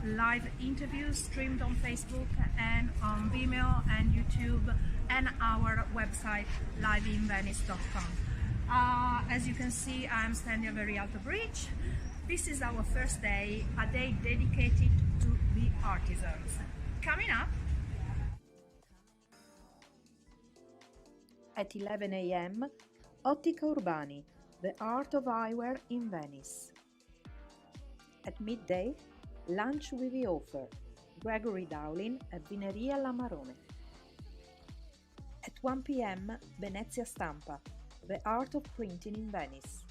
live interviews streamed on Facebook and on Vimeo and YouTube and our website Live-in-Venice.com. As you can see, I'm standing at Rialto Bridge. This is our first day, a day dedicated to the artisans. Coming up at 11 a.m. Ottica Urbani, the art of eyewear in Venice. At midday, lunch with the author, Gregory Dowling at Vineria La Marone. At 1 p.m. Venezia Stampa, the art of printing in Venice.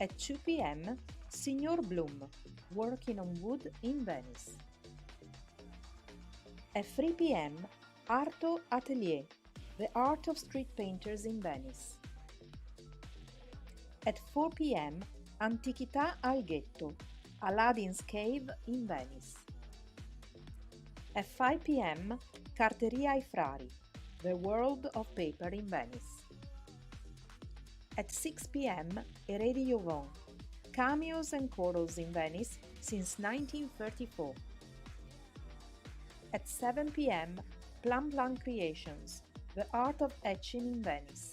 At 2 p.m. Signor Bloom, working on wood in Venice. At 3 p.m. Arto Atelier, the art of street painters in Venice. At 4 p.m. Antichità al Ghetto, Aladdin's Cave in Venice. At 5 p.m. Carteria Ai Frari, the world of paper in Venice. At 6 p.m. Eredi Jovon, cameos and corals in Venice since 1934. At 7 p.m. Plum Plum Creations, the art of etching in Venice.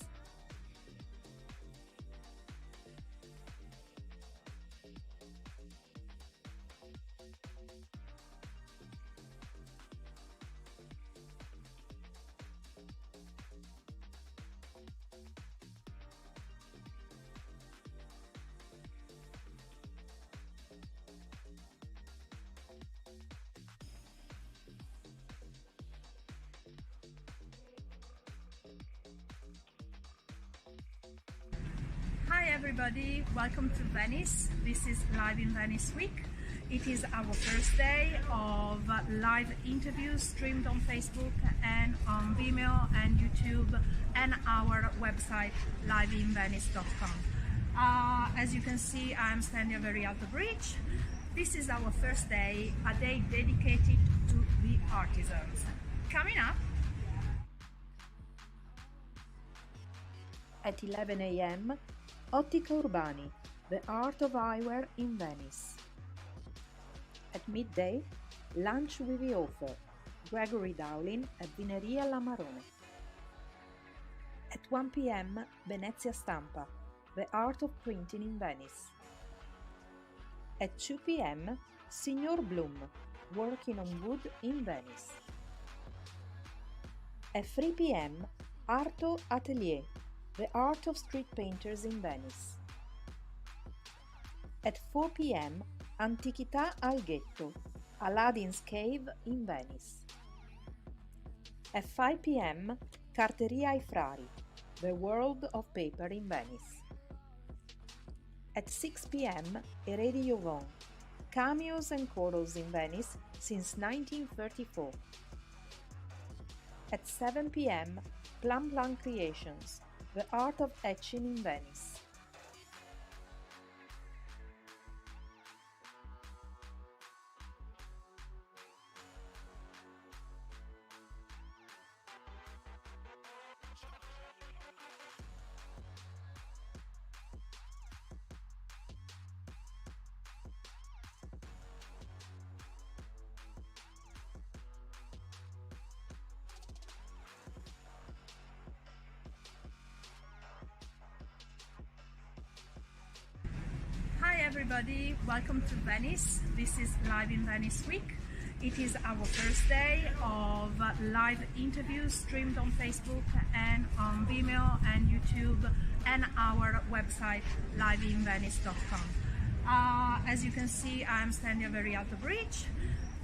Hi everybody, welcome to Venice. This is Live in Venice week. It is our first day of live interviews streamed on Facebook and on Vimeo and YouTube and our website Live-in-Venice.com. As you can see, I'm standing at Rialto Bridge. This is our first day, a day dedicated to the artisans. Coming up at 11 a.m. Ottica Urbani, the art of eyewear in Venice. At midday, lunch with the author, Gregory Dowling at Vineria La Marone. At 1 p.m. Venezia Stampa, the art of printing in Venice. At 2 p.m. Signor Bloom, working on wood in Venice. At 3 p.m. Arto Atelier, the art of street painters in Venice. At 4 p.m. Antichità al Ghetto, Aladdin's Cave in Venice. At 5 p.m. Carteria Ai Frari, the world of paper in Venice. At 6 p.m. Eredi Jovon, cameos and corals in Venice since 1934. At 7 p.m. Plum Plum Creations, the art of etching in Venice. Hi everybody, welcome to Venice. This is Live in Venice week. It is our first day of live interviews streamed on Facebook and on Vimeo and YouTube and our website Live-in-Venice.com. As you can see, I'm standing at Rialto Bridge.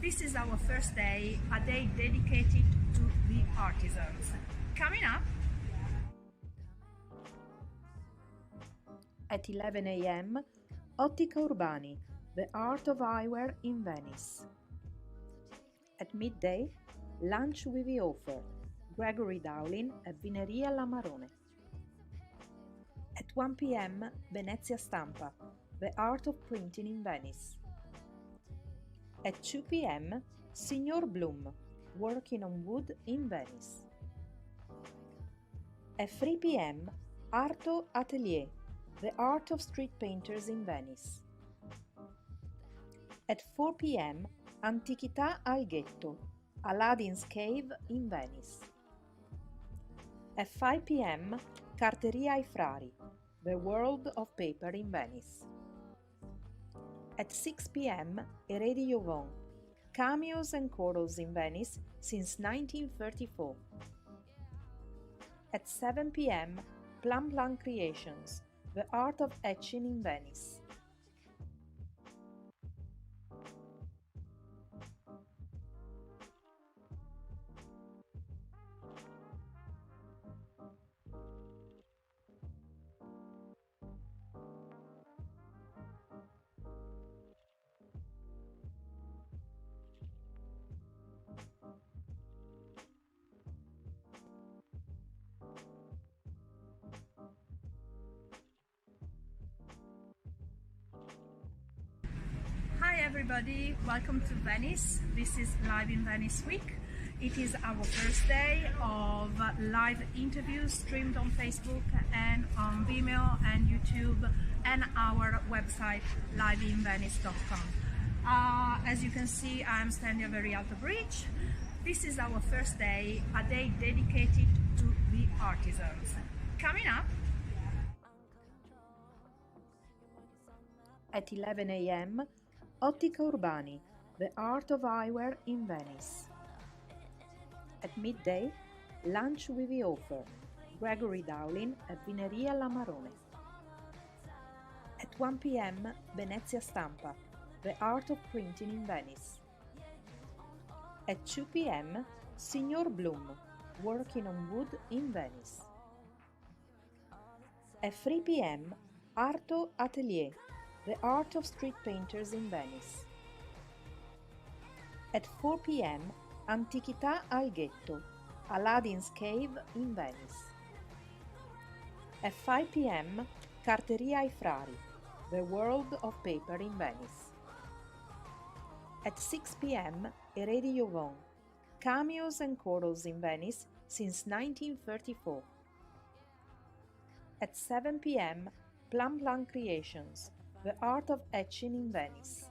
This is our first day, a day dedicated to the artisans. Coming up at 11 a.m. Ottica Urbani, the art of eyewear in Venice. At midday, lunch with the author, Gregory Dowling at Vineria La Marone. At 1 p.m. Venezia Stampa, the art of printing in Venice. At 2 p.m. Signor Bloom, working on wood in Venice. At 3 p.m. Arto Atelier, the art of street painters in Venice. At 4 p.m., Antichità al Ghetto, Aladdin's Cave in Venice. At 5 p.m., Carteria Ai Frari, The World of Paper in Venice. At 6 p.m., Eredi Yvon, Cameos and Chorals in Venice since 1934. At 7 p.m., Plum Plum Creations, The Art of Etching in Venice. Hi everybody, welcome to Venice. This is Live-in-Venice week. It is our first day of live interviews streamed on Facebook and on Vimeo and YouTube and our website liveinvenice.com. As you can see, I'm standing over Rialto Bridge. This is our first day, a day dedicated to the artisans. Coming up, At 11 a.m., Ottica Urbani, The Art of Eyewear in Venice. At midday, Lunch with the Author, Gregory Dowling at Vineria La Marone. At 1 p.m., Venezia Stampa, The Art of Printing in Venice. At 2 p.m., Signor Bloom, Working on Wood in Venice. At 3 p.m., Arto Atelier, The Art of Street Painters in Venice. At 4 p.m., Antichità al Ghetto, Aladdin's Cave in Venice. At 5 p.m., Carteria Ai Frari, The World of Paper in Venice. At 6 p.m., Eredi Yvon, Cameos and Chorals in Venice since 1934. At 7 p.m., Plum Plum Creations, The Art of Etching in Venice.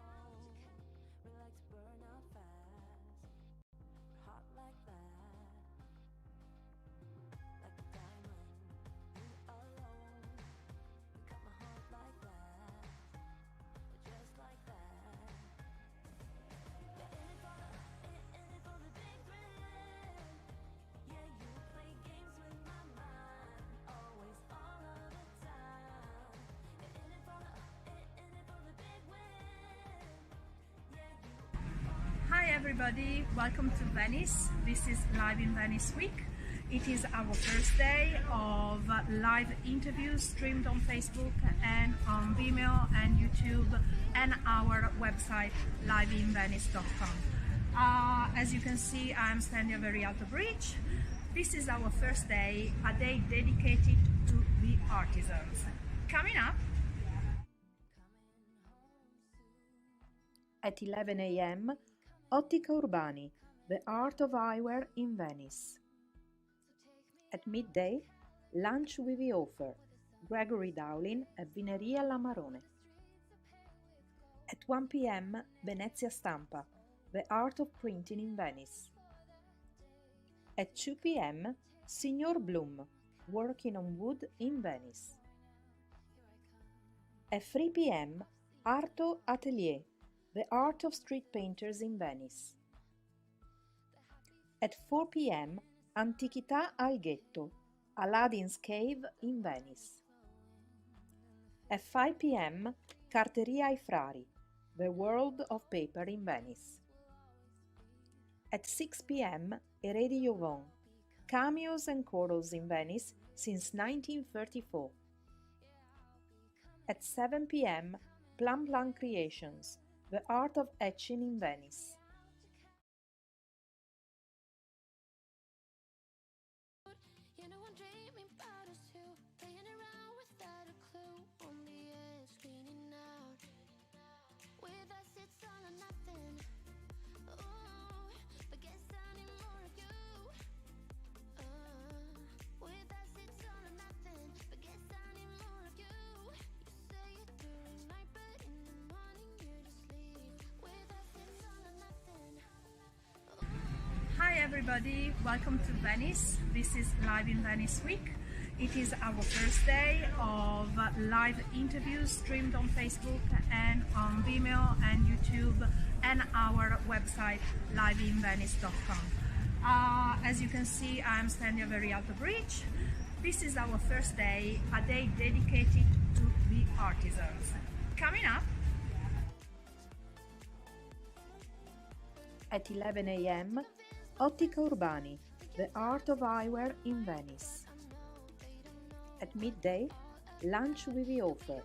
hi everybody, welcome to Venice. This is Live-in-Venice week. It is our first day of live interviews streamed on Facebook and on Vimeo and YouTube and our website liveinvenice.com. As you can see, I'm standing over Rialto Bridge. This is our first day, a day dedicated to the artisans. Coming up, At 11 a.m., Ottica Urbani, The Art of Eyewear in Venice. At midday, Lunch with the Author, Gregory Dowling at Vineria La Marone. At 1 p.m., Venezia Stampa, The Art of Printing in Venice. At 2 p.m., Signor Bloom, Working on Wood in Venice. At 3 p.m., Arto Atelier, The Art of Street Painters in Venice. At 4 p.m., Antichità al Ghetto, Aladdin's Cave in Venice. At 5 p.m., Carteria Ai Frari, The World of Paper in Venice. At 6 p.m., Eredi Yvon, Cameos and Chorals in Venice since 1934. At 7 p.m., Plum Plum Creations, The Art of Etching in Venice. You know I'm dreaming about us two, playing around without a clue. On the edge, cleaning out. With us it's all or nothing. Ooh, but guess I need more of you. With us it's all or nothing. But guess I need more of you. You say it during night, but in the morning you just leave. everybody, welcome to Venice. This is Live-in-Venice week. It is our first day of live interviews streamed on Facebook and on Vimeo and YouTube and our website liveinvenice.com. As you can see, I'm standing at Very Alto Bridge. This is our first day, a day dedicated to the artisans. Coming up at 11 a.m., Ottica Urbani, the art of eyewear in Venice. At midday, lunch with the author,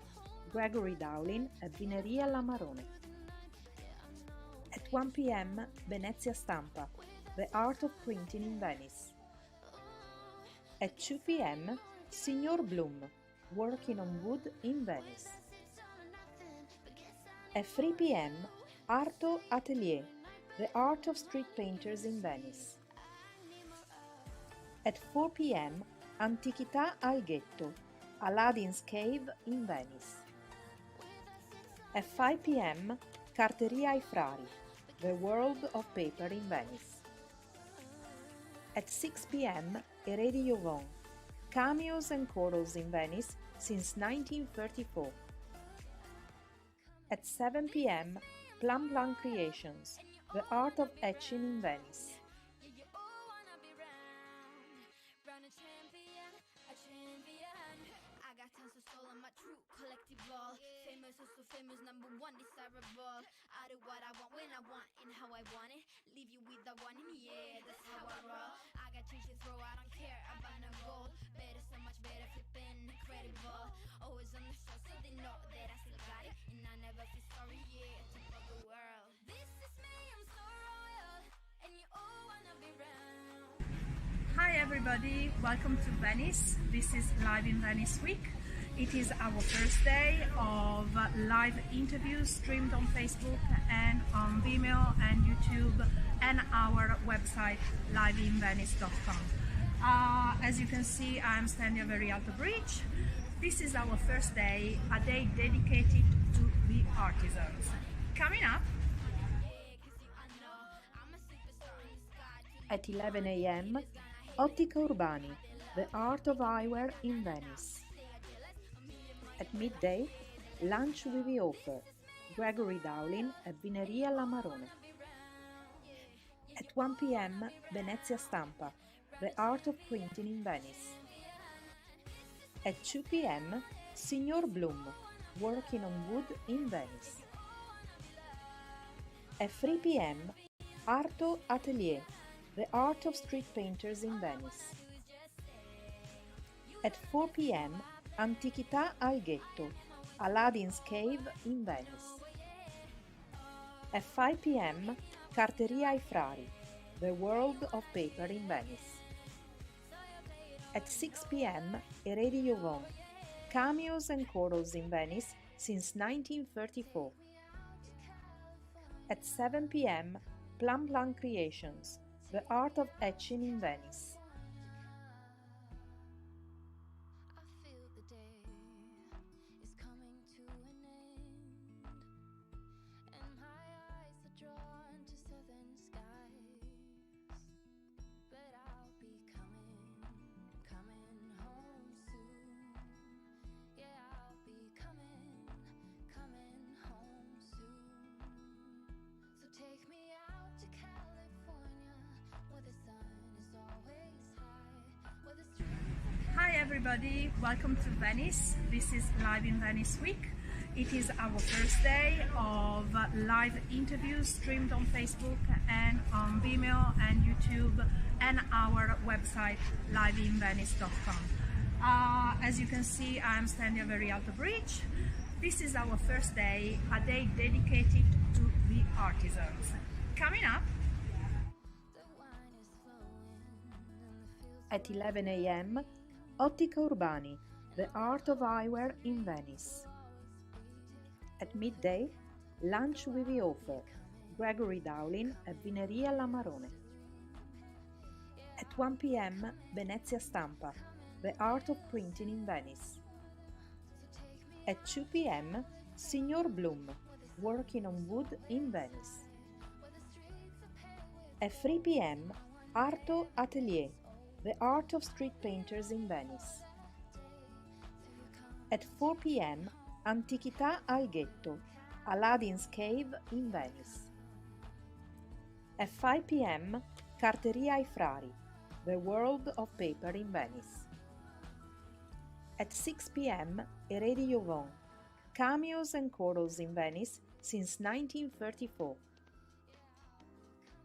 Gregory Dowling at Vineria La Marone. At 1 p.m., Venezia Stampa, the art of printing in Venice. At 2 p.m., Signor Bloom, working on wood in Venice. At 3 p.m., Arto Atelier, the art of street painters in Venice. At 4 p.m., Antichità al Ghetto, Aladdin's Cave in Venice. At 5 p.m., Carteria Ai Frari, the world of paper in Venice. At 6 p.m., Eredi Jovon, cameos and corals in Venice since 1934. At 7 p.m., Plum Plum Creations, the art of etching in Venice. I got tons of soul on my true collective ball. Famous, so famous, number one desirable. I do what I want when I want and how I want it. Leave you with the one in the air, that's how I roll. I got change to throw, I don't care about no gold. Better, so much better, flipping incredible. Always on the show, so they know that I still got it. And I never feel sorry, yeah, to fuck the world. This is me, I'm so royal, and you all wanna be round. Hi everybody, welcome to Venice. This is Live-in-Venice week. It is our first day of live interviews streamed on Facebook and on Vimeo and YouTube and our website liveinvenice.com. As you can see, I'm standing at Very Alto Bridge. This is our first day, a day dedicated to the artisans. Coming up at 11 a.m., Ottica Urbani, the art of eyewear in Venice. At midday, lunch with the author, Gregory Dowling at Vineria La Marone. At 1 p.m., Venezia Stampa, the art of printing in Venice. At 2 p.m., Signor Bloom, working on wood in Venice. At 3 p.m., Arto Atelier, the art of street painters in Venice. At 4 p.m., Antichità al Ghetto, Aladdin's Cave in Venice. At 5 p.m., Carteria Ai Frari, the world of paper in Venice. At 6 p.m., Eredi Jovon, cameos and corals in Venice since 1934. At 7 p.m., Plum Plum Creations, the art of etching in Venice. I feel the day is coming to an end, and my eyes are drawn to southern skies. But I'll be coming home soon. Yeah, I'll be coming home soon. So take me out to California, where the sun is always high, where the streets are... Hi everybody, welcome to Venice. This is Live-in-Venice week. It is our first day of live interviews streamed on Facebook and on Vimeo and YouTube and our website liveinvenice.com. As you can see, I'm standing at Very Alto Bridge. This is our first day, a day dedicated to the artisans. Coming up The wine is flowing and the fields At 11 a.m., Ottica Urbani, the art of eyewear in Venice. At midday, lunch with the author, Gregory Dowling at Vineria La Marone. At 1 p.m., Venezia Stampa, the art of printing in Venice. At 2 p.m., Signor Bloom, working on wood in Venice. At 3 p.m., Arto Atelier, the art of street painters in Venice. At 4 p.m., Antichità al Ghetto, Aladdin's Cave in Venice. At 5 p.m., Carteria Ai Frari, the world of paper in Venice. At 6 p.m., Eredi Jovon, cameos and corals in Venice since 1934.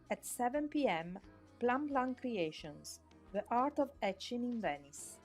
At 7 p.m., Plum Plum Creations, the art of etching in Venice.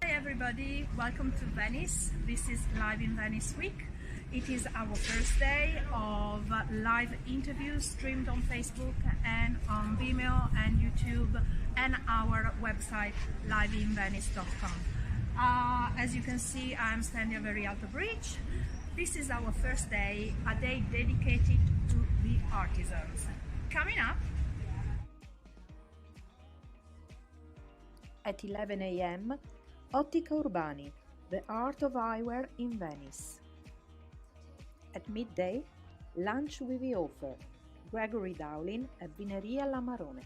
Hi everybody, welcome to Venice. This is Live-in-Venice week. It is our first day of live interviews streamed on Facebook and on Vimeo and YouTube and our website liveinvenice.com. As you can see, I'm standing at very alto bridge. This is our first day, a day dedicated to the artisans. Coming up, At 11 a.m., Ottica Urbani, the art of eyewear in Venice. At midday, lunch with the author, Gregory Dowling at Vineria La Marone.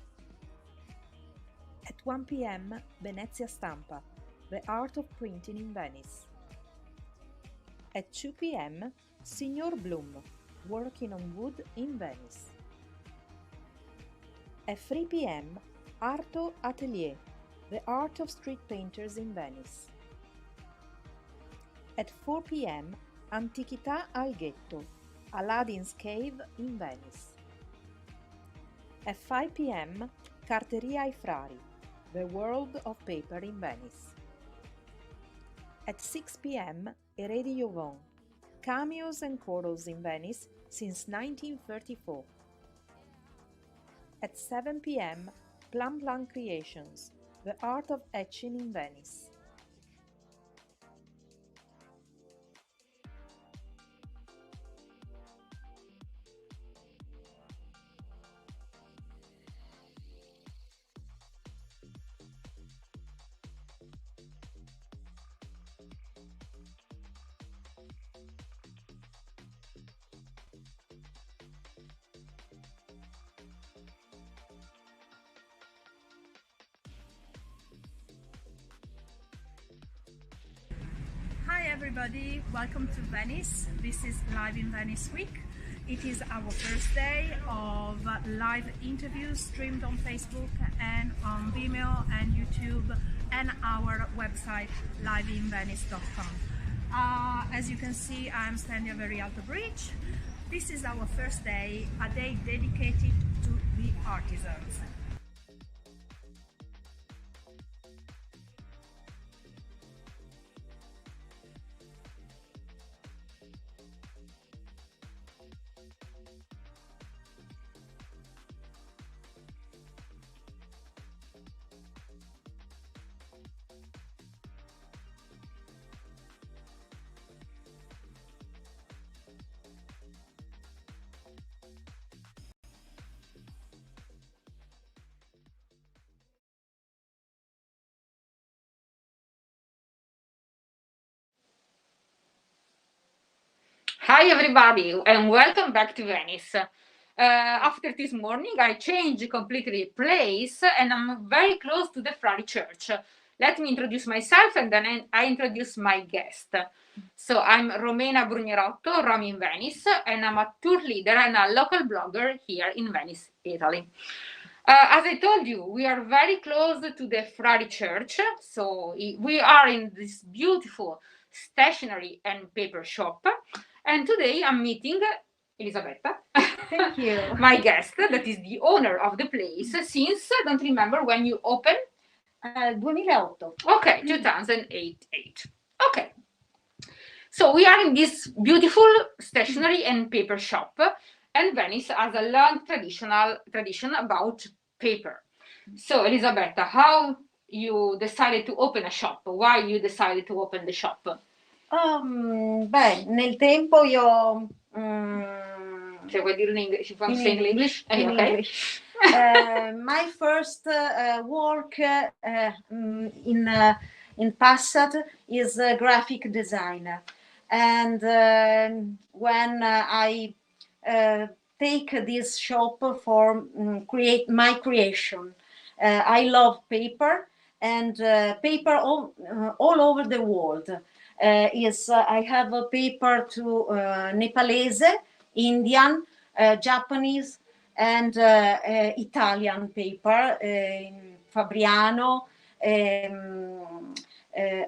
At 1 p.m., Venezia Stampa, the art of printing in Venice. At 2 p.m., Signor Bloom, working on wood in Venice. At 3 p.m., Arto Atelier, the art of street painters in Venice. At 4 p.m., Antichità al Ghetto, Aladdin's Cave in Venice. At 5 p.m., Carteria Ai Frari, the world of paper in Venice. At 6 p.m., Eredi Jovon, cameos and corals in Venice since 1934. At 7 p.m., Plum Plum Creations, the art of etching in Venice. hi everybody, welcome to Venice. This is Live-in-Venice week. It is our first day of live interviews streamed on Facebook and on Vimeo and YouTube and our website liveinvenice.com. As you can see, I'm standing at very alto bridge. This is our first day, a day dedicated to the artisans. Hi everybody and welcome back to Venice. After this morning I changed completely place and I'm very close to the Frari Church. Let me introduce myself and then I introduce my guest. So I'm Romena Brugnerotto, Rom in Venice, and I'm a tour leader and a local blogger here in Venice, Italy. As I told you, we are very close to the Frari Church, so we are in this beautiful stationery and paper shop. And today I'm meeting Elisabetta, Thank you. my guest, that is the owner of the place since, I don't remember when you opened. 2008. Okay, 2008. Okay. So we are in this beautiful stationery and paper shop. and Venice has a long tradition about paper. So Elisabetta, how you decided to open a shop? Why you decided to open the shop? Beh, nel tempo io Se vuoi dirlo in English, if you want to in say in English, in okay. English. My first work in past is a graphic designer, and when I take this shop for create my creation, I love paper and paper all over the world. I have a paper to Nepalese, Indian, Japanese, and Italian paper, Fabriano,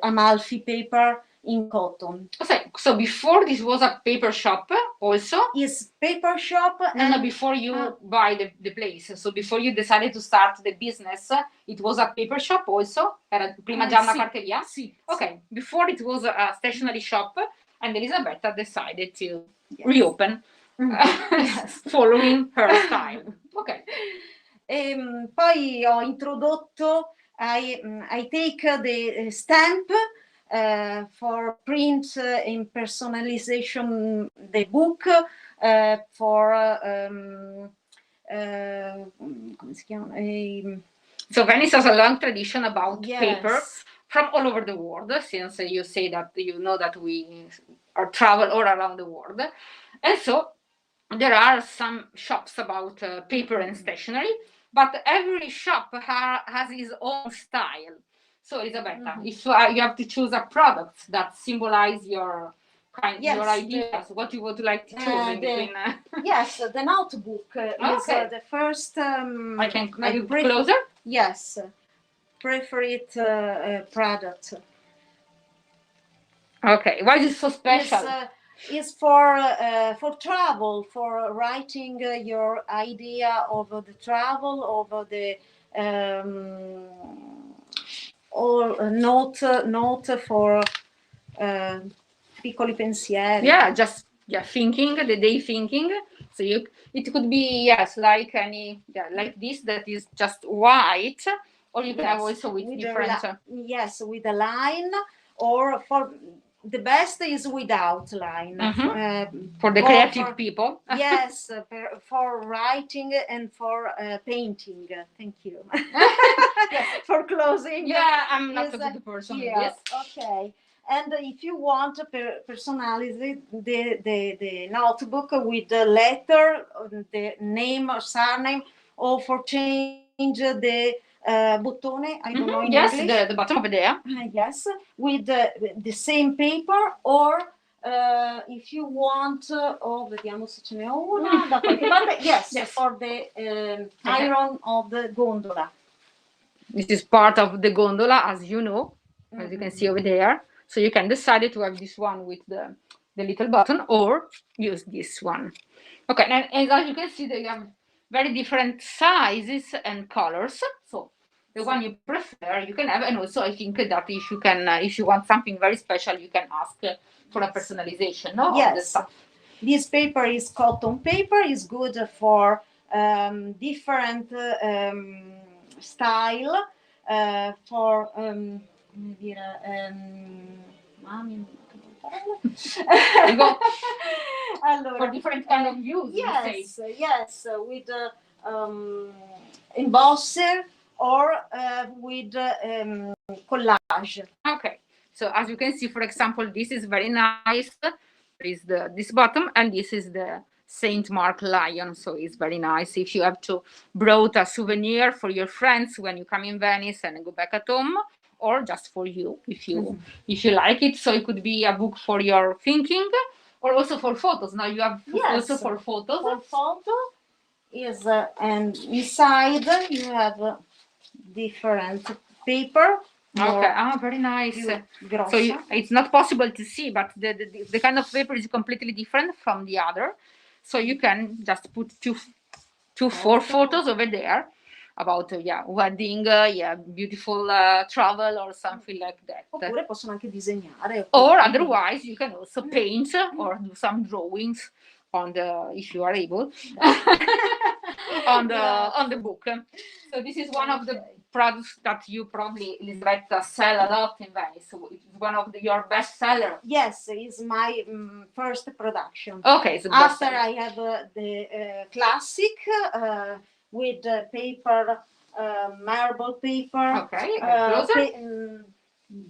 Amalfi paper in cotton. Okay, so before this was a paper shop also? Is paper shop No, before you buy the place. So before you decided to start the business, it was a paper shop also? Era prima già una sì, carteria? sì. Okay, before it was a stationery shop and Elisabetta decided to reopen Yes. following her style. Okay. Poi ho introdotto, I take the stamp for print in personalization the book for come si chiama? So Venice has a long tradition about Yes. paper from all over the world, since you say that you know that we are travel all around the world. And so there are some shops about paper and stationery, but every shop has its own style. So Elisabetta, if you have to choose a product that symbolize your your ideas, what you would like to choose in between? Yes, the notebook is the first. I can. Are you closer? Yes, preferred product. Okay, why is it so special? Is for travel, for writing your idea of the travel, of the or note for piccoli pensieri. Yeah, just thinking, the day thinking. So it could be like any like this that is just white, or you can have also with different. Yes, with a line, or for the best is without line. For the creative people. Yes, for writing and for painting. Thank you. For closing. Yeah, I'm not a good person in this. Okay. And if you want to personalize the notebook with the letter, the name or surname, or for change the bottone, I don't know in yes, English. the bottom over there. Yes, with the same paper, or if you want, vediamo se ce n'è una da qualche parte. Yes, for the iron of the gondola. This is part of the gondola, as you know, as you can see over there. So you can decide to have this one with the little button or use this one. Okay, and as you can see, they have very different sizes and colors. So the one you prefer, you can have. And also, I think that if you want something very special, you can ask for a personalization. No, yes. This paper is cotton paper. Is good for different style. For for different kind of use. Yes, with embosser or with collage. Okay, so as you can see, for example, this is very nice. There is this bottom, and this is the Saint Mark lion, so it's very nice if you have to brought a souvenir for your friends when you come in Venice and go back at home, or just for you if you like it. So it could be a book for your thinking, or also for photos. Now you have also for photos. For photo is and inside you have different paper. Okay, very nice. So it's not possible to see, but the kind of paper is completely different from the other. So you can just put four photos over there about wedding, beautiful travel or something like that. Oppure possono anche disegnare. Or otherwise you can also paint or do some drawings on the, if you are able, on the book. So this is one of the products that you probably, Elisabetta, sell a lot in Venice. So it's one of your best seller. Yes, it's my first production. Okay, so After I have the classic with paper, marble paper, Okay, closer.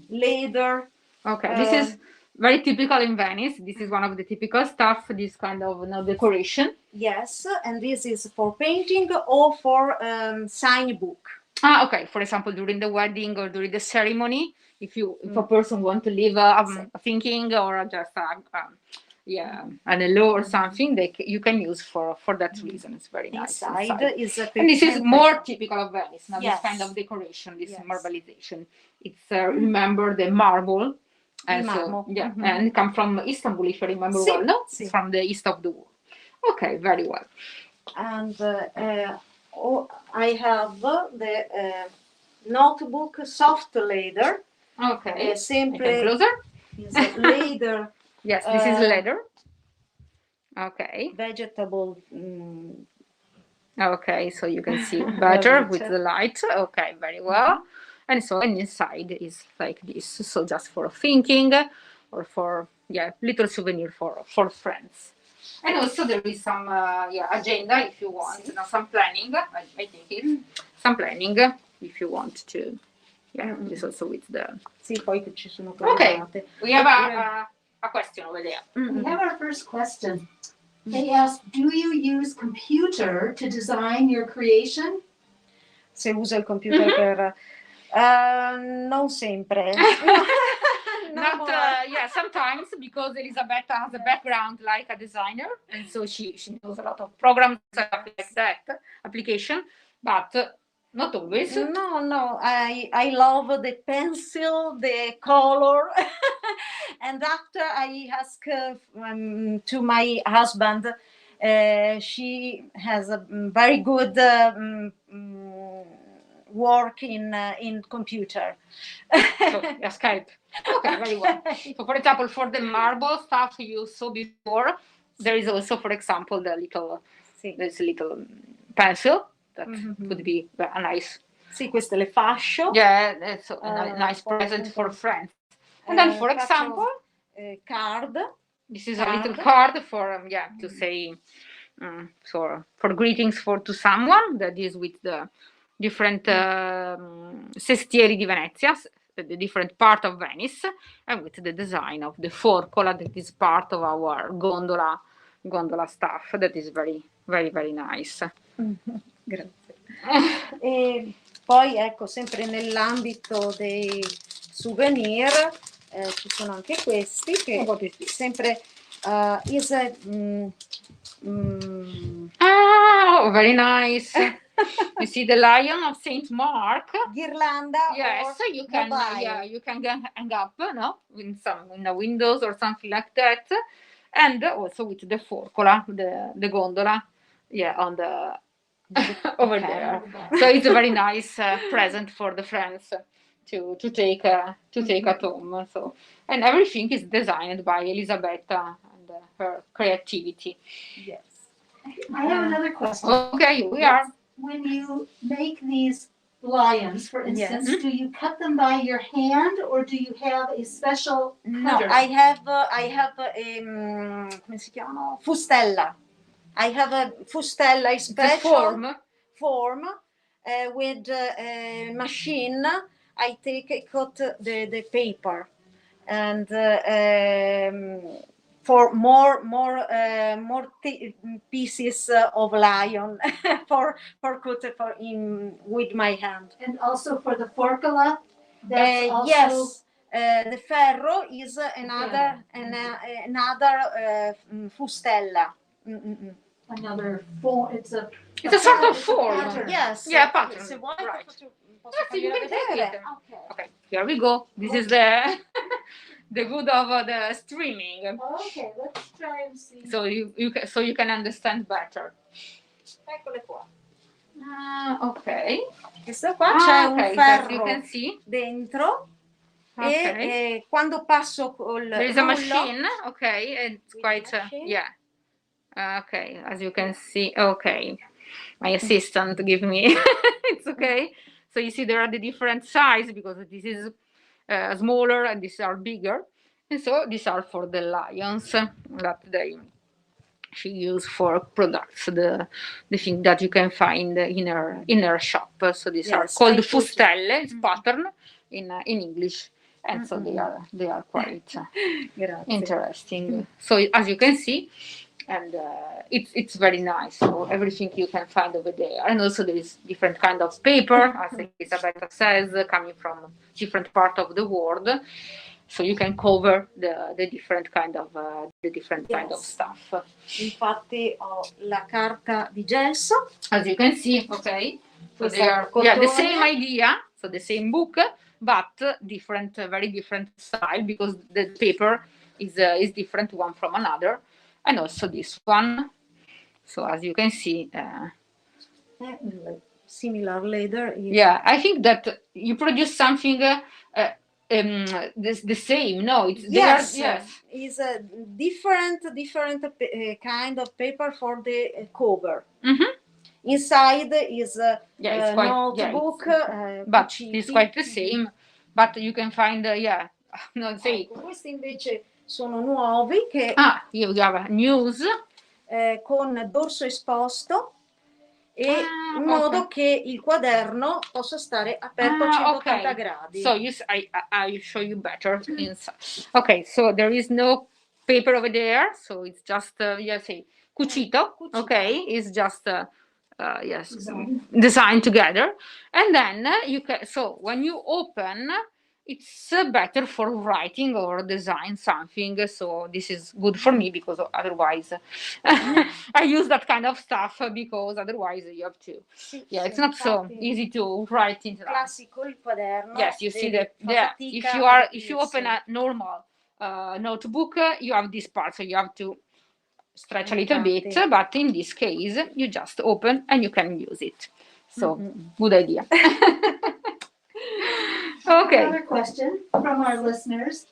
leather. Okay, this is very typical in Venice. This is one of the typical stuff, this kind of decoration. Yes, and this is for painting or for sign book. Ah, okay. For example, during the wedding or during the ceremony, if a person want to leave thinking or just an hello or something, you can use for that reason. It's very nice. Inside is a and this is more typical of Venice. Now Yes. this kind of decoration, this Yes. marbleization. It's remember the marble. And marble. so yeah, and come from Istanbul, if I remember Sì, well. No, sì. it's from the east of the wall. Okay, very well. And I have the notebook soft leather. Okay, Sempre closer. is a leather. Yes, this is leather. Okay. Vegetable. Okay, so you can see better with the light. Okay, very well. And so inside is like this. So just for thinking or for little souvenir for friends. And also there is some agenda if you want, some planning. I think it's some planning if you want to. Yeah, this also with the. Sì, poi che ci sono Okay, collegate. we have a question over there. We have our first question. They ask, do you use computer to design your creation? Se usa il computer per... non sempre. Not sometimes, because Elisabetta has a background like a designer, and so she knows a lot of programs like that, application, but not always. No, I love the pencil, the color. And after I ask to my husband, she has a very good work in computer. So, Skype. Okay, very well. So, for example, for the marble stuff you saw before, there is also, for example, this little pencil that would be a nice. Sì, queste le fascio. Yeah, that's a nice present for friends. And then, for example, card. This is a little card for to say for greetings to someone that is with the different sestieri di Venezia, the different part of Venice, and with the design of the forcola that is part of our gondola stuff. That is very, very, very nice. Grazie. E poi ecco, sempre nell'ambito dei souvenir ci sono anche questi che sempre is a very nice. You see the lion of Saint Mark. Ghirlanda. Yes, you can hang up, no, in the windows or something like that, and also with the forcola, the gondola, on the over there. So it's a very nice present for the friends to take at home. So, and everything is designed by Elisabetta and her creativity. Yes. I have another question. Okay, we are. When you make these lions, for instance, do you cut them by your hand or do you have a special cutter? No, I have come si chiamano? Fustella. I have a fustella, a special form with a machine. I cut the paper, and for more pieces of lion for cut with my hand. And also for the forcola, that's also... Yes. The ferro is another fustella. Another form. It's a sort of form. Pattern. Yes. Yeah, pattern. Se vuoi, Right. posso You can take it. Okay. Here we go. This is the good of the streaming. Okay, let's try and see. So you can understand better. Eccole qua. Okay. Questo qua c'è un ferro you can see. dentro. Okay. E quando passo col There is a machine, okay, and it's quite Okay, as you can see, okay, my assistant give me, it's okay. So you see there are the different size because this is smaller and these are bigger. And so these are for the lions that she use for products, the thing that you can find in her shop. So these are Yes, called I put- fustelle, it's pattern in English. And so they are quite Grazie. interesting. So as you can see, and it's very nice. So everything you can find over there, and also there is different kind of paper, as Elisabetta says, coming from different part of the world. So you can cover the different kind of kind of Yes. stuff. Infatti ho la carta di gesso. As you can see, okay. So Questa they are the cotone. same idea, so the same book, but different, very different style because the paper is different one from another, and also this one. So as you can see, Similar leather. yeah, I think that you produce something the same. No, it's Yes, they are, yes. is a different kind of paper for the cover. Mm-hmm. Inside is a Yeah, it's quite notebook, but cuciti. it's quite the same. But you can find yeah, no, say Ecco, questi invece sono nuovi che you have news. con dorso esposto e in Okay. modo che il quaderno possa stare aperto a 180 Okay. gradi. So I show you better inside. Okay, so there is no paper over there, so it's just say cucito. Okay, it's just yes designed together, and then you can. So when you open, it's better for writing or design something. So this is good for me because otherwise I use that kind of stuff because otherwise you have to. Yeah, it's not so easy to write in. Classico il quaderno. Yes, you see that. fa Yeah, fatica if you open a normal notebook, you have this part, so you have to stretch a little bit. But in this case, you just open and you can use it. So good idea. Okay. Another question from our listeners.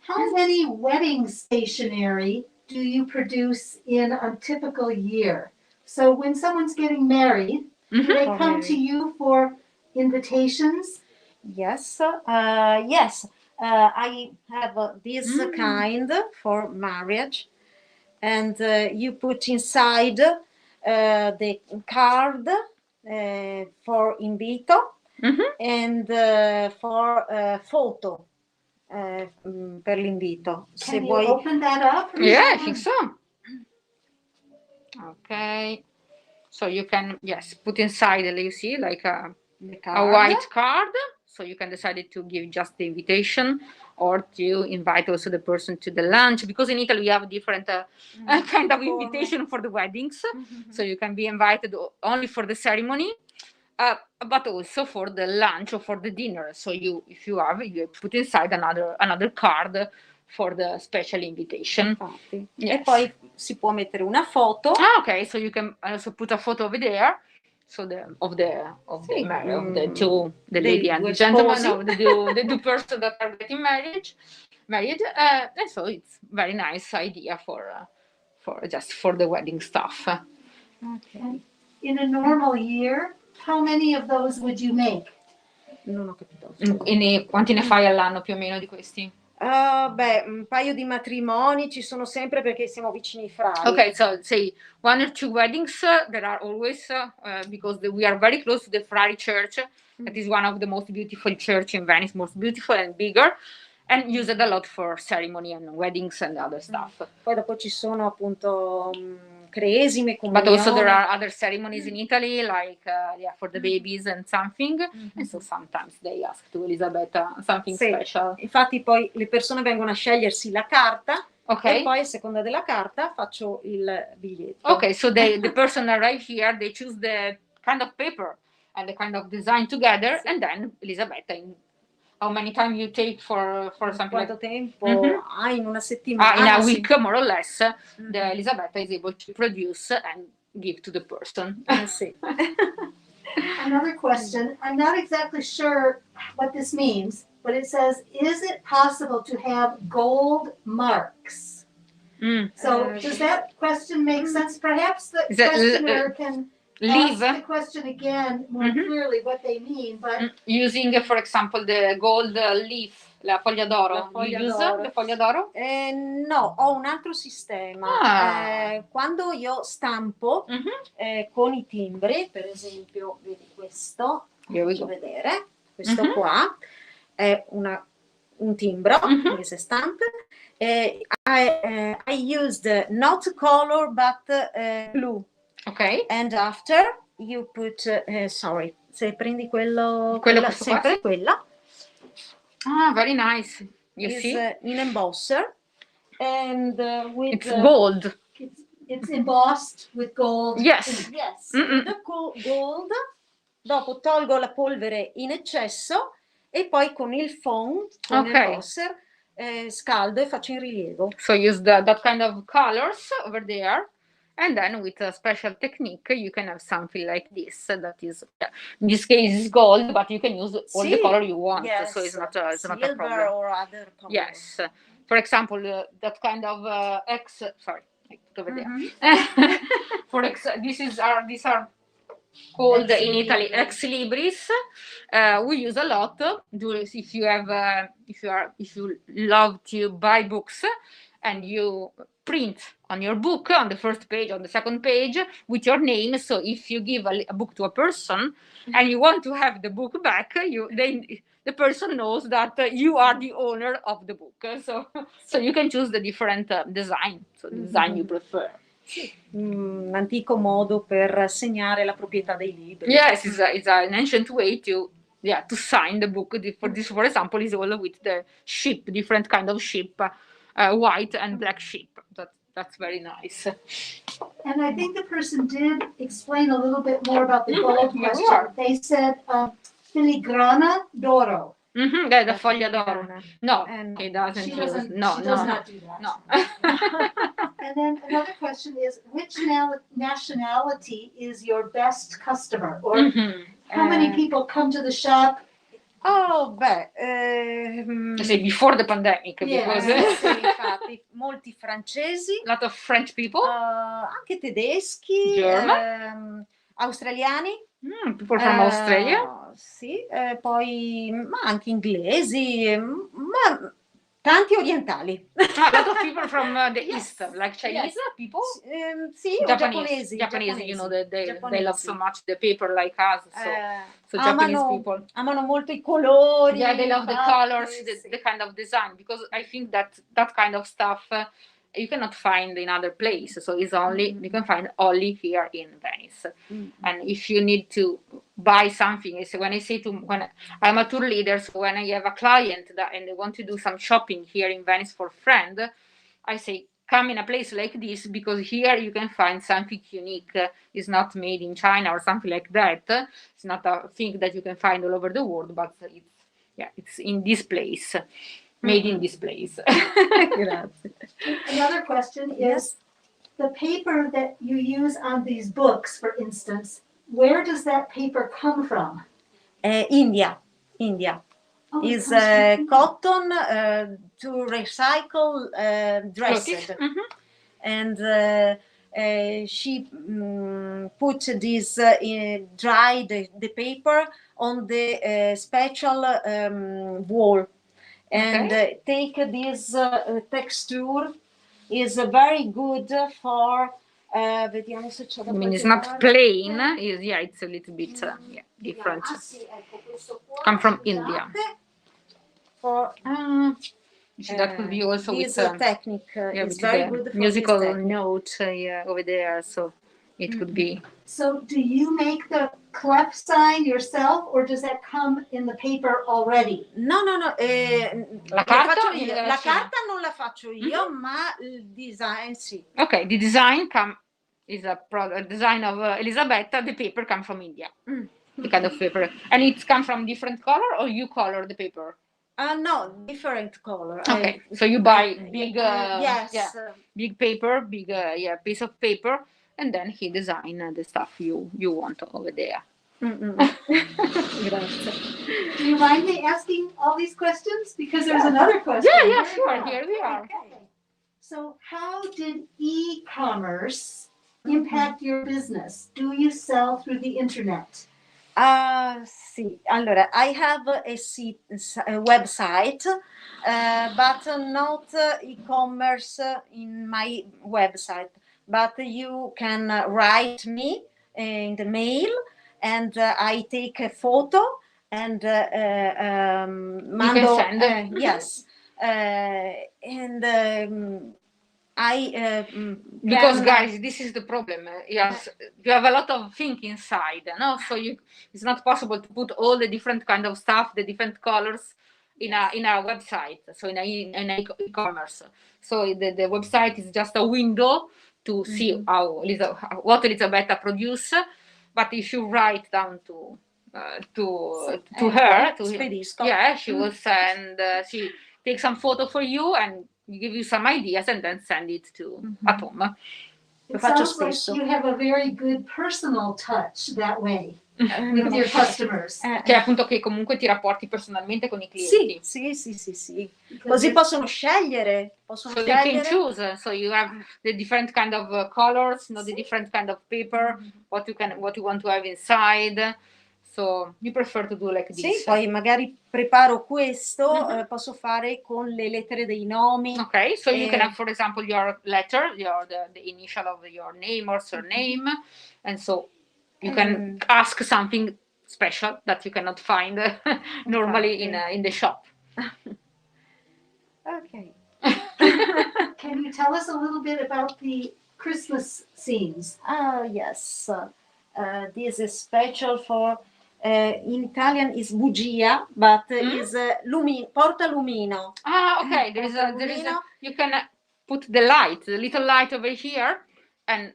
How many wedding stationery do you produce in a typical year? So when someone's getting married, do they come to you for invitations? Yes, yes. I have this kind for marriage, and you put inside the card for invito and for photo per l'invito. Se Can you vuoi. open that up? Yeah, I think so. Okay. So you can, yes, put inside, you see, like a white card. So you can decide to give just the invitation or to invite also the person to the lunch. Because in Italy we have different kind of invitation for the weddings. So you can be invited only for the ceremony, but also for the lunch or for the dinner. So if you put inside another card for the special invitation. Infatti. Yes. E poi si può mettere una foto. Okay, so you can also put a photo over there. So of the two, the lady and the gentleman, no, the two persons that are getting married, and so it's very nice idea for just for the wedding stuff. Okay. In a normal year, how many of those would you make? Non ho capito. Quanti ne fai all'anno più o meno di questi? Beh, un paio di matrimoni ci sono sempre perché siamo vicini frari. Okay, so say 1 or 2 weddings there are always because we are very close to the Frari Church. That is one of the most beautiful church in Venice, most beautiful and bigger, and used a lot for ceremony and weddings and other stuff. Poi dopo ci sono appunto cresime, comunioni. But also there are other ceremonies in Italy, like for the babies and something, and so sometimes they ask to Elisabetta something special. Infatti poi le persone vengono a scegliersi la carta. Okay. E poi a seconda della carta faccio il biglietto. Okay, so the person arrive here, they choose the kind of paper and the kind of design together, and then Elisabetta, how many time you take for something Quanto like tempo in una settimana? in a week, more or less, the Elisabetta is able to produce and give to the person. Sì. Another question. I'm not exactly sure what this means, but it says, is it possible to have gold marks? Mm. So does that question make sense? Perhaps the Is that questioner can Leave ask the question again more Mhm. clearly what they mean, but using, for example, the gold leaf, la foglia d'oro. La foglia You use d'oro. the foglia d'oro? No, ho un altro sistema. Ah. Quando io stampo Mhm. con i timbri, per esempio, vedi questo, Here we faccio go. vedere, questo Mhm. qua è un timbro, Mhm. this stamp. I used not color but glue. Ok. And after you put, sorry, se prendi Quello quella, questo qua, sempre sì. quella, Ah, very nice. You is see? in embosser and with It's gold. it's embossed with gold. Yes. yes, Mm-mm. with the gold. Dopo tolgo la polvere in eccesso e poi con il foam, con Ok. l'embosser, scaldo e faccio in rilievo. So use that kind of colors over there. And then with a special technique, you can have something like this. That is, in this case, is gold, but you can use all the Sì, color you want. yes, So it's not a silver problem. or other color. Yes. For example, that kind of sorry, I put over Mhm. there. These are called Ex in Italy libris. ex libris. We use a lot. If you have, if you love to buy books, and you print on your book on the first page, on the second page, with your name. So if you give a book to a person and you want to have the book back, the person knows that you are the owner of the book. So you can choose the different design, so the design you prefer. Un antico modo per segnare la proprietà dei libri. Yes, it's an ancient way to sign the book. For example, is all with the ship, different kind of ship, white and black ship. That's very nice. And I think the person did explain a little bit more about the gold Here we question. are. They said filigrana d'oro. The foglia d'oro. No, And he doesn't She use. doesn't, No, she no, does no, not do that. no. And then another question is, which nationality is your best customer? Or Mhm. how many people come to the shop? Oh, beh, Say before the pandemic, Yeah. because sì, infatti, molti francesi, a lot of French people, anche tedeschi, German. australiani, People from Australia. sì, poi ma anche inglesi, ma tanti orientali. A lot of people from the Yes, east, like Chinese yes. people. Sì, o Japanese, giapponesi, you know, they giapponesi. love so much the paper like us. So Japanese people. Amano molto i colori. Yeah, they love the infatti, colors, sì. the kind of design, because I think that kind of stuff you cannot find in other places. So it's only you can find only here in Venice. And if you need to buy something, when I'm a tour leader, so when I have a client and they want to do some shopping here in Venice for a friend, I say come in a place like this, because here you can find something unique. It's not made in China or something like that. It's not a thing that you can find all over the world, but it's in this place, made in this place. Grazie. Another question is, the paper that you use on these books, for instance, where does that paper come from? India. Oh, it Is comes from India. cotton to recycle dressed. And she put this dry the paper on the special wall and take this texture is very good for vediamo se c'è da I mean, it's qualche not parte. plain. It's a little bit different. Ah, sì, ecco, questo qua, Come from scusate, India. For That could be also this with technique is with very the good for musical this technique. note over there. So it could be. So do you make the clef sign yourself, or does that come in the paper already? No, La la carta faccio io. La Cina. carta non la faccio io, ma il design sì. Okay, the design is a design of Elisabetta. The paper comes from India. The kind of paper, and it comes from different color, or you color the paper. No, different color. Okay, so you buy big, yes, big paper, big piece of paper, and then he design the stuff you want over there. Grazie. Do you mind me asking all these questions? Because there's another question. Yeah, sure. Here we are. Okay. So how did e-commerce impact your business? Do you sell through the internet? Sì, allora, I have a website, but not e-commerce in my website. But you can write me in the mail, and I take a photo and mando. send. Yes, and I Because can, guys, this is the problem. Yes, you have a lot of things inside, no? So it's not possible to put all the different kind of stuff, the different colors in a website. So in a e-commerce. So the website is just a window to see what Elisabetta produce. But if you write down to her, spedisco. yeah, she will send. She takes some photo for you and give you some ideas and then send it to at home. It faccio sounds like spesso. you have a very good personal touch that way with your customers. Che appunto che comunque ti rapporti personalmente con i Sì, clienti. sì. Così possono scegliere. So you can choose. So you have the different kind of colors, the different kind of paper, what you want to have inside. So you prefer to do like Sì, this. poi magari preparo questo, posso fare con le lettere dei nomi. Okay, so you can have, for example, your letter, the initial of your name or surname, and so you can ask something special that you cannot find normally in the shop. Okay. Can you tell us a little bit about the Christmas scenes? Yes. This is special for, in Italian is bugia, but is portalumino. Okay. There is a. You can put the light, the little light over here, and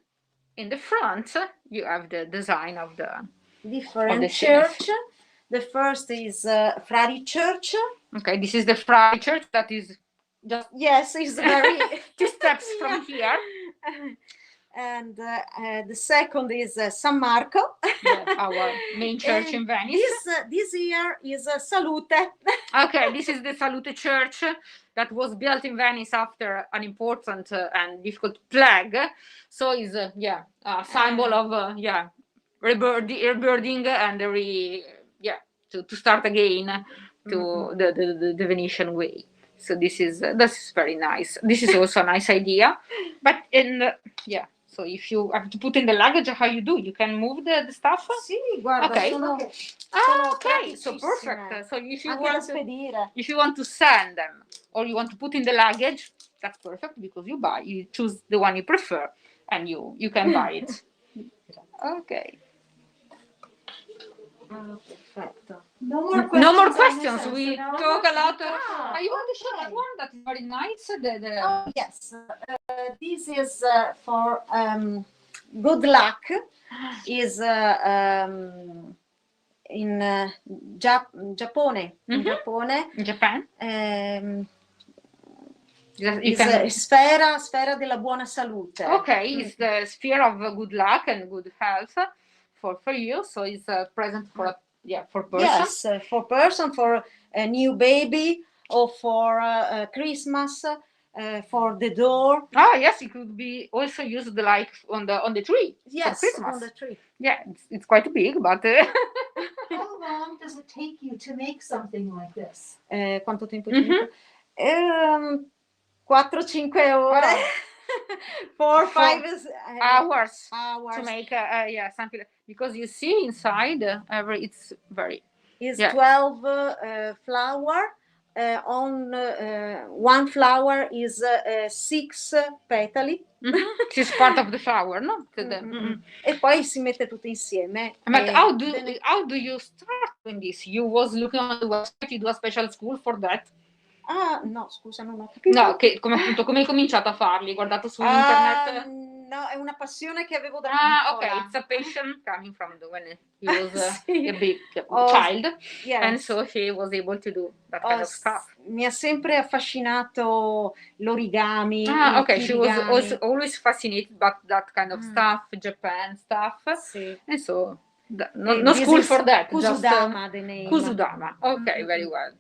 in the front you have the design of the Different church. The first is Frari Church. Okay, this is the Frari Church that is just it's very 2 steps from here. And the second is San Marco, our main church in Venice. This year is Salute. Okay, this is the Salute Church that was built in Venice after an important and difficult plague. So it's a symbol of rebirthing and to start again to the Venetian way. So this is very nice. This is also a nice idea, but so if you have to put in the luggage, how you do? You can move the stuff? Sì, guarda, Okay. sono Okay, so perfect. So if you want to send them or you want to put in the luggage, that's perfect because you choose the one you prefer and you can buy it. Okay. Perfetto. No more questions. We talk a lot. You want to show that one? That is very nice. Yes. This is for good luck. Is in Giappone. In Giappone. In Japan. Sfera della buona salute. Okay, it's the sphere of good luck and good health for you. So it's a present for person. Yes, for person, for a new baby, or for Christmas, for the door. Yes, it could be also used like on the tree. Yes, for Christmas. on the tree. Yeah, it's quite big, but. How long does it take you to make something like this? Quanto tempo ci mette? 4-5 ore. 4-5 hours to make something because you see inside it's very. Is 12 flower. On one flower is 6 petali. It's part of the flower, no? E poi si mette tutto insieme. But how do you start doing this? You was looking on the website, you do a special school for that? No, scusa, non ho capito. No, come hai cominciato a farli? Hai guardato su internet? No, è una passione che avevo da piccola. piccola. Okay, it's a passion coming from when he was a big child, yes. And so he was able to do that kind of stuff. Mi ha sempre affascinato l'origami. Okay, she was also always fascinated by that kind of stuff, Japan stuff. Sì. And so no school for that. Kusudama, the name. Kusudama. Okay, very well.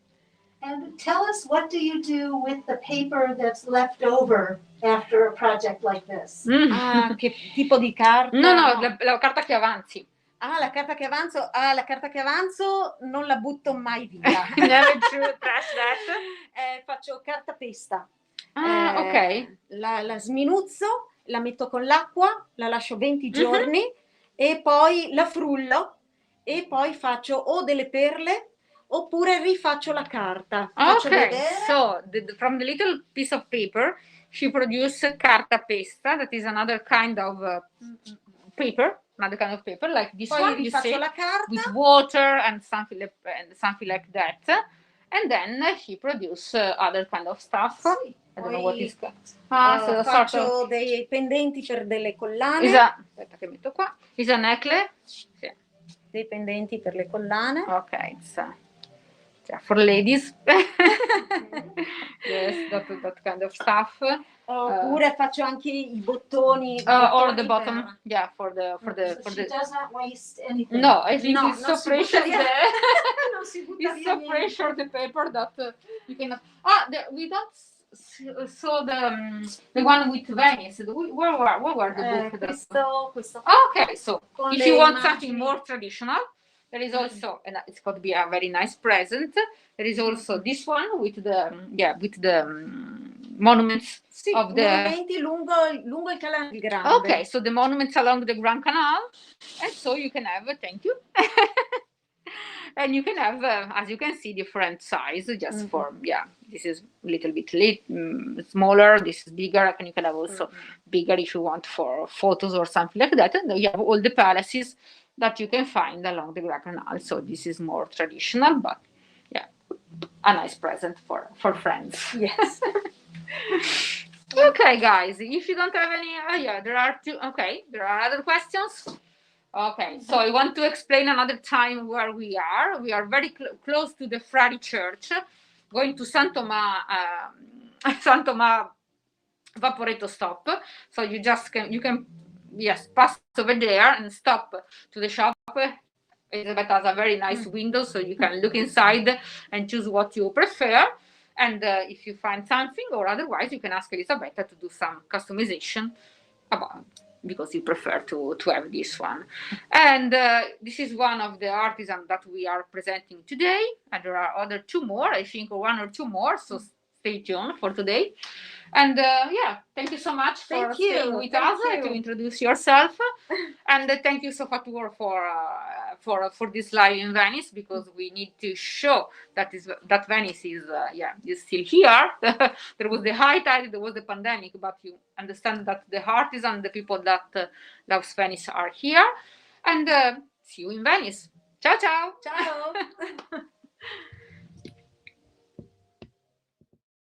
And tell us, what do you do with the paper that's left over after a project like this? Ah, che tipo di carta? No, no, la carta che avanzi. Ah, la carta che avanzo? Ah, la carta che avanzo non la butto mai via. Never to trash that. Faccio carta pesta. Ah, ok. La sminuzzo, la metto con l'acqua, la lascio 20 Mhm. giorni e poi la frullo e poi faccio o delle perle oppure rifaccio la carta. Faccio Okay, vedere. so from the little piece of paper, she produced carta pesta, that is another kind of paper, like this Poi one, you rifaccio see, la carta. with water and something like that. And then she produced other kind of stuff. Sì, I don't know what poi, is. So faccio sort of. dei pendenti per delle collane. Aspetta che metto qua. Is a necklace. Sì. Dei pendenti per le collane. Okay, it's for ladies. Yes, that kind of stuff. Oppure faccio anche i bottoni. Or bottoni the bottom, per- yeah, for So she the. does not waste anything. No, I think No, it's non so si butta precious. via. Non si butta It's via so niente. precious the paper that you cannot. We don't saw the one with Venice. Where were the book? Questo Okay, so con if le you want immagini. something more traditional, there is also, and it's got to be a very nice present. There is also this one with the monuments Sì, of the. monumenti lungo il Canale Grande. Okay, so the monuments along the Grand Canal, and so you can have. Thank you. And you can have, as you can see, different size. Just for this is a little bit smaller. This is bigger, and you can have also bigger if you want for photos or something like that. And you have all the palaces that you can find along the Grand Canal. So this is more traditional, but yeah, a nice present for friends. Yes. Okay, guys, if you don't have any, there are two. Okay, there are other questions. Okay, so I want to explain another time where we are. We are very close to the Frari Church, going to San Tomà Vaporetto stop. So you can pass over there and stop to the shop. Elizabeth has a very nice window, so you can look inside and choose what you prefer. And if you find something, or otherwise, you can ask Elisabetta to do some customization because you prefer to have this one. And this is one of the artisans that we are presenting today. And there are other two more, I think, or one or two more. So stay tuned for today. And thank you so much for staying with us to introduce yourself. And thank you, SofaTour, for this live in Venice, because we need to show that Venice is still here. There was the high tide, there was the pandemic, but you understand that the artisans, the people that love Venice are here. And see you in Venice. Ciao, ciao. Ciao.